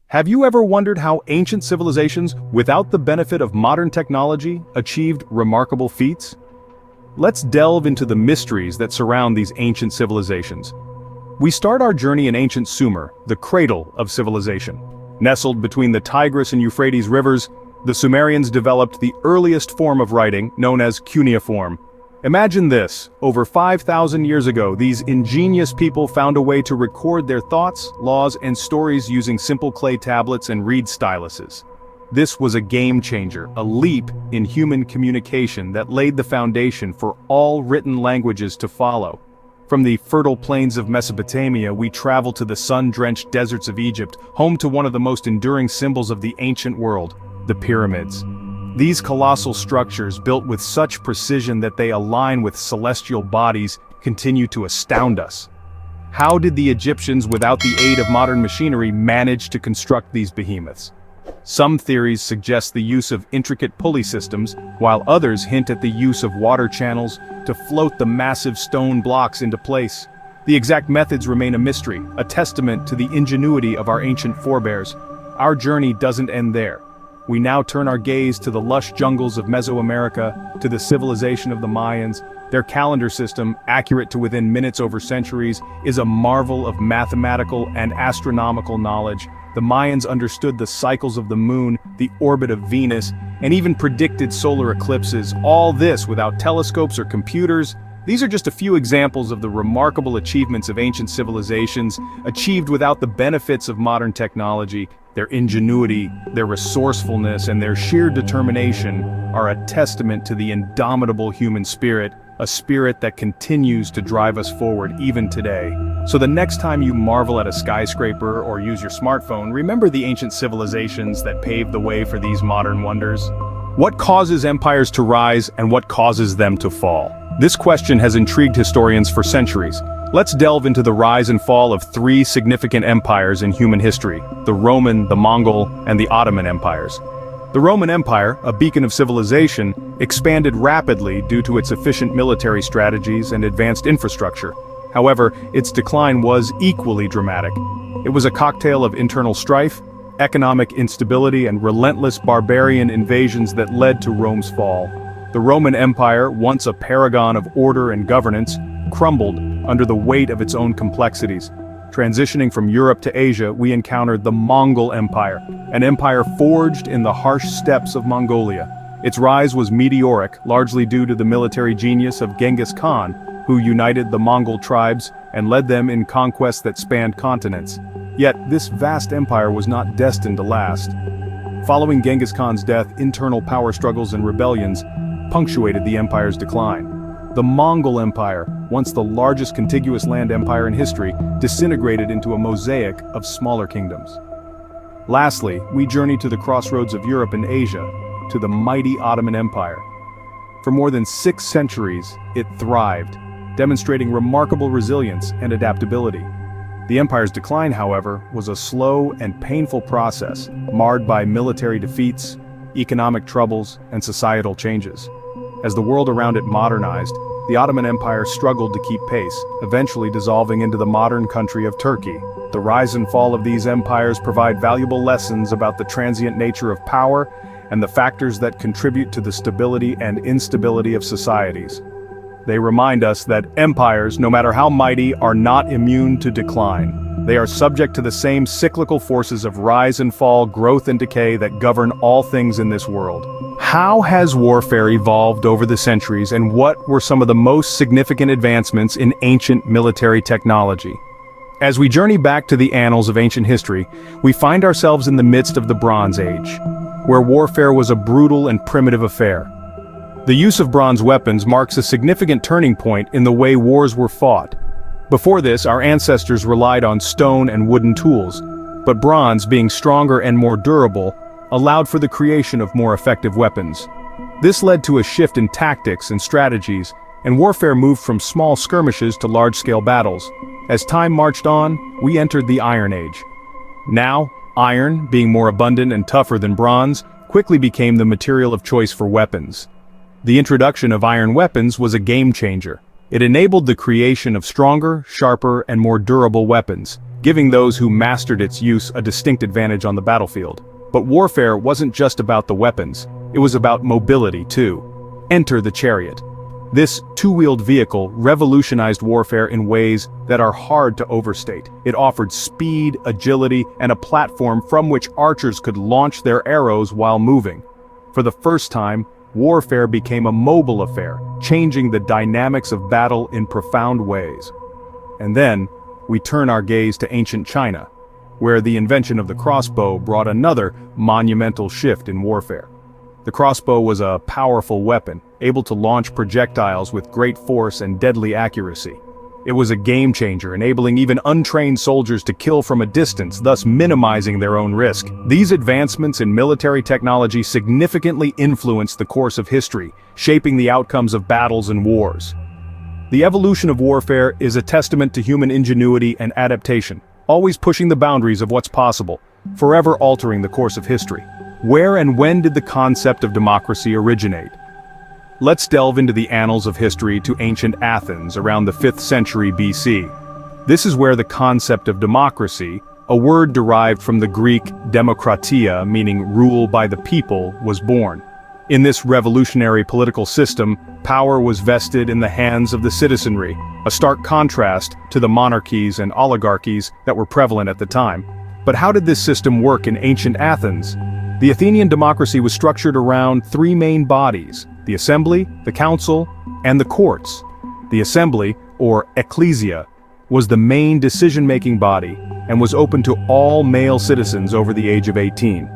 Have you ever wondered how ancient civilizations, without the benefit of modern technology, achieved remarkable feats? Let's delve into the mysteries that surround these ancient civilizations. We start our journey in ancient Sumer, the cradle of civilization. Nestled between the Tigris and Euphrates rivers, the Sumerians developed the earliest form of writing, known as cuneiform. Imagine this: over 5,000 years ago, these ingenious people found a way to record their thoughts, laws, and stories using simple clay tablets and reed styluses. This was a game changer, a leap in human communication that laid the foundation for all written languages to follow. From the fertile plains of Mesopotamia, we travel to the sun-drenched deserts of Egypt, home to one of the most enduring symbols of the ancient world, the pyramids. These colossal structures, built with such precision that they align with celestial bodies, continue to astound us. How did the Egyptians, without the aid of modern machinery, manage to construct these behemoths? Some theories suggest the use of intricate pulley systems, while others hint at the use of water channels to float the massive stone blocks into place. The exact methods remain a mystery, a testament to the ingenuity of our ancient forebears. Our journey doesn't end there. We now turn our gaze to the lush jungles of Mesoamerica, to the civilization of the Mayans. Their calendar system, accurate to within minutes over centuries, is a marvel of mathematical and astronomical knowledge. The Mayans understood the cycles of the moon, the orbit of Venus, and even predicted solar eclipses, all this without telescopes or computers. These are just a few examples of the remarkable achievements of ancient civilizations, achieved without the benefits of modern technology. Their ingenuity, their resourcefulness, and their sheer determination are a testament to the indomitable human spirit, a spirit that continues to drive us forward even today. So the next time you marvel at a skyscraper or use your smartphone, remember the ancient civilizations that paved the way for these modern wonders. What causes empires to rise and what causes them to fall? This question has intrigued historians for centuries. Let's delve into the rise and fall of three significant empires in human history: the Roman, the Mongol, and the Ottoman empires. The Roman Empire, a beacon of civilization, expanded rapidly due to its efficient military strategies and advanced infrastructure. However, its decline was equally dramatic. It was a cocktail of internal strife, economic instability, and relentless barbarian invasions that led to Rome's fall. The Roman Empire, once a paragon of order and governance, crumbled under the weight of its own complexities. Transitioning from Europe to Asia, we encountered the Mongol Empire, an empire forged in the harsh steppes of Mongolia. Its rise was meteoric, largely due to the military genius of Genghis Khan, who united the Mongol tribes and led them in conquests that spanned continents. Yet, this vast empire was not destined to last. Following Genghis Khan's death, internal power struggles and rebellions punctuated the empire's decline. The Mongol Empire, once the largest contiguous land empire in history, disintegrated into a mosaic of smaller kingdoms. Lastly, we journey to the crossroads of Europe and Asia, to the mighty Ottoman Empire. For more than 6 centuries, it thrived, demonstrating remarkable resilience and adaptability. The empire's decline, however, was a slow and painful process, marred by military defeats, economic troubles, and societal changes. As the world around it modernized, the Ottoman Empire struggled to keep pace, eventually dissolving into the modern country of Turkey. The rise and fall of these empires provide valuable lessons about the transient nature of power and the factors that contribute to the stability and instability of societies. They remind us that empires, no matter how mighty, are not immune to decline. They are subject to the same cyclical forces of rise and fall, growth and decay that govern all things in this world. How has warfare evolved over the centuries, and what were some of the most significant advancements in ancient military technology? As we journey back to the annals of ancient history, we find ourselves in the midst of the Bronze Age, where warfare was a brutal and primitive affair. The use of bronze weapons marks a significant turning point in the way wars were fought. Before this, our ancestors relied on stone and wooden tools, but bronze, being stronger and more durable, allowed for the creation of more effective weapons. This led to a shift in tactics and strategies, and warfare moved from small skirmishes to large-scale battles. As time marched on, we entered the Iron Age. Now, iron, being more abundant and tougher than bronze, quickly became the material of choice for weapons. The introduction of iron weapons was a game changer. It enabled the creation of stronger, sharper, and more durable weapons, giving those who mastered its use a distinct advantage on the battlefield. But warfare wasn't just about the weapons, it was about mobility too. Enter the chariot. This two-wheeled vehicle revolutionized warfare in ways that are hard to overstate. It offered speed, agility, and a platform from which archers could launch their arrows while moving. For the first time, warfare became a mobile affair, changing the dynamics of battle in profound ways. And then, we turn our gaze to ancient China, where the invention of the crossbow brought another monumental shift in warfare. The crossbow was a powerful weapon, able to launch projectiles with great force and deadly accuracy. It was a game-changer, enabling even untrained soldiers to kill from a distance, thus minimizing their own risk. These advancements in military technology significantly influenced the course of history, shaping the outcomes of battles and wars. The evolution of warfare is a testament to human ingenuity and adaptation, always pushing the boundaries of what's possible, forever altering the course of history. Where and when did the concept of democracy originate? Let's delve into the annals of history to ancient Athens around the 5th century BC. This is where the concept of democracy, a word derived from the Greek demokratia meaning rule by the people, was born. In this revolutionary political system, power was vested in the hands of the citizenry, a stark contrast to the monarchies and oligarchies that were prevalent at the time. But how did this system work in ancient Athens? The Athenian democracy was structured around three main bodies: the assembly, the council, and the courts. The assembly, or ecclesia, was the main decision-making body and was open to all male citizens over the age of 18.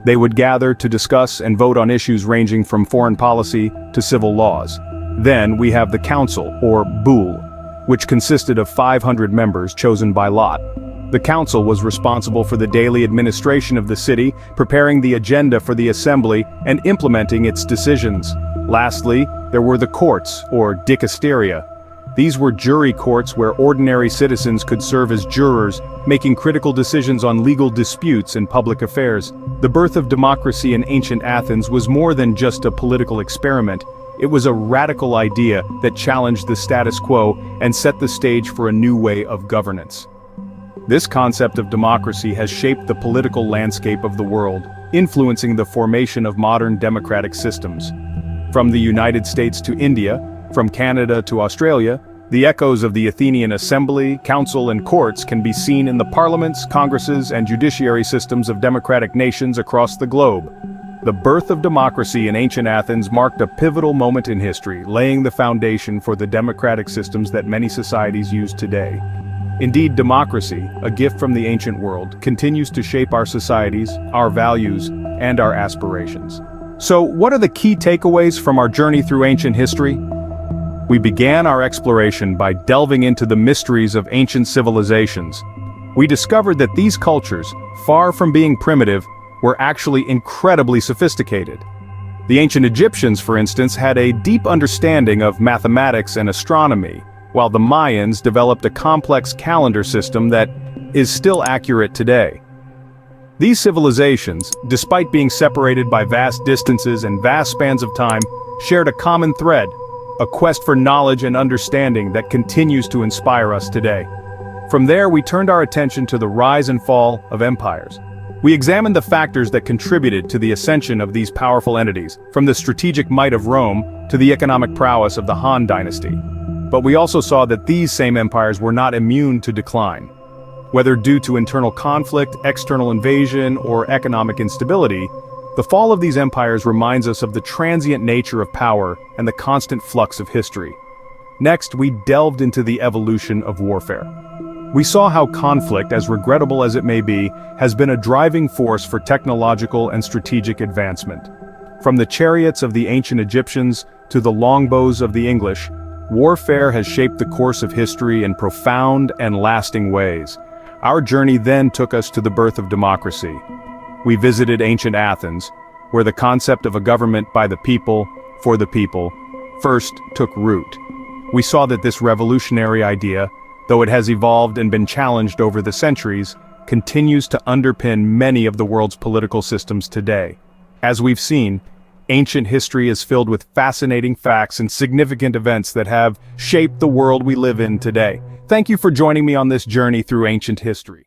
They would gather to discuss and vote on issues ranging from foreign policy to civil laws. Then we have the council, or boule, which consisted of 500 members chosen by lot. The council was responsible for the daily administration of the city, preparing the agenda for the assembly, and implementing its decisions. Lastly, there were the courts, or dikasteria. These were jury courts where ordinary citizens could serve as jurors, making critical decisions on legal disputes and public affairs. The birth of democracy in ancient Athens was more than just a political experiment. It was a radical idea that challenged the status quo and set the stage for a new way of governance. This concept of democracy has shaped the political landscape of the world, influencing the formation of modern democratic systems. From the United States to India, from Canada to Australia, the echoes of the Athenian assembly, council, and courts can be seen in the parliaments, congresses, and judiciary systems of democratic nations across the globe. The birth of democracy in ancient Athens marked a pivotal moment in history, laying the foundation for the democratic systems that many societies use today. Indeed, democracy, a gift from the ancient world, continues to shape our societies, our values, and our aspirations. So, what are the key takeaways from our journey through ancient history? We began our exploration by delving into the mysteries of ancient civilizations. We discovered that these cultures, far from being primitive, were actually incredibly sophisticated. The ancient Egyptians, for instance, had a deep understanding of mathematics and astronomy, while the Mayans developed a complex calendar system that is still accurate today. These civilizations, despite being separated by vast distances and vast spans of time, shared a common thread, a quest for knowledge and understanding that continues to inspire us today. From there, we turned our attention to the rise and fall of empires. We examined the factors that contributed to the ascension of these powerful entities, from the strategic might of Rome to the economic prowess of the Han dynasty. But we also saw that these same empires were not immune to decline. Whether due to internal conflict, external invasion, or economic instability, the fall of these empires reminds us of the transient nature of power and the constant flux of history. Next, we delved into the evolution of warfare. We saw how conflict, as regrettable as it may be, has been a driving force for technological and strategic advancement. From the chariots of the ancient Egyptians to the longbows of the English, warfare has shaped the course of history in profound and lasting ways. Our journey then took us to the birth of democracy. We visited ancient Athens, where the concept of a government by the people, for the people, first took root. We saw that this revolutionary idea, though it has evolved and been challenged over the centuries, continues to underpin many of the world's political systems today. As we've seen, ancient history is filled with fascinating facts and significant events that have shaped the world we live in today. Thank you for joining me on this journey through ancient history.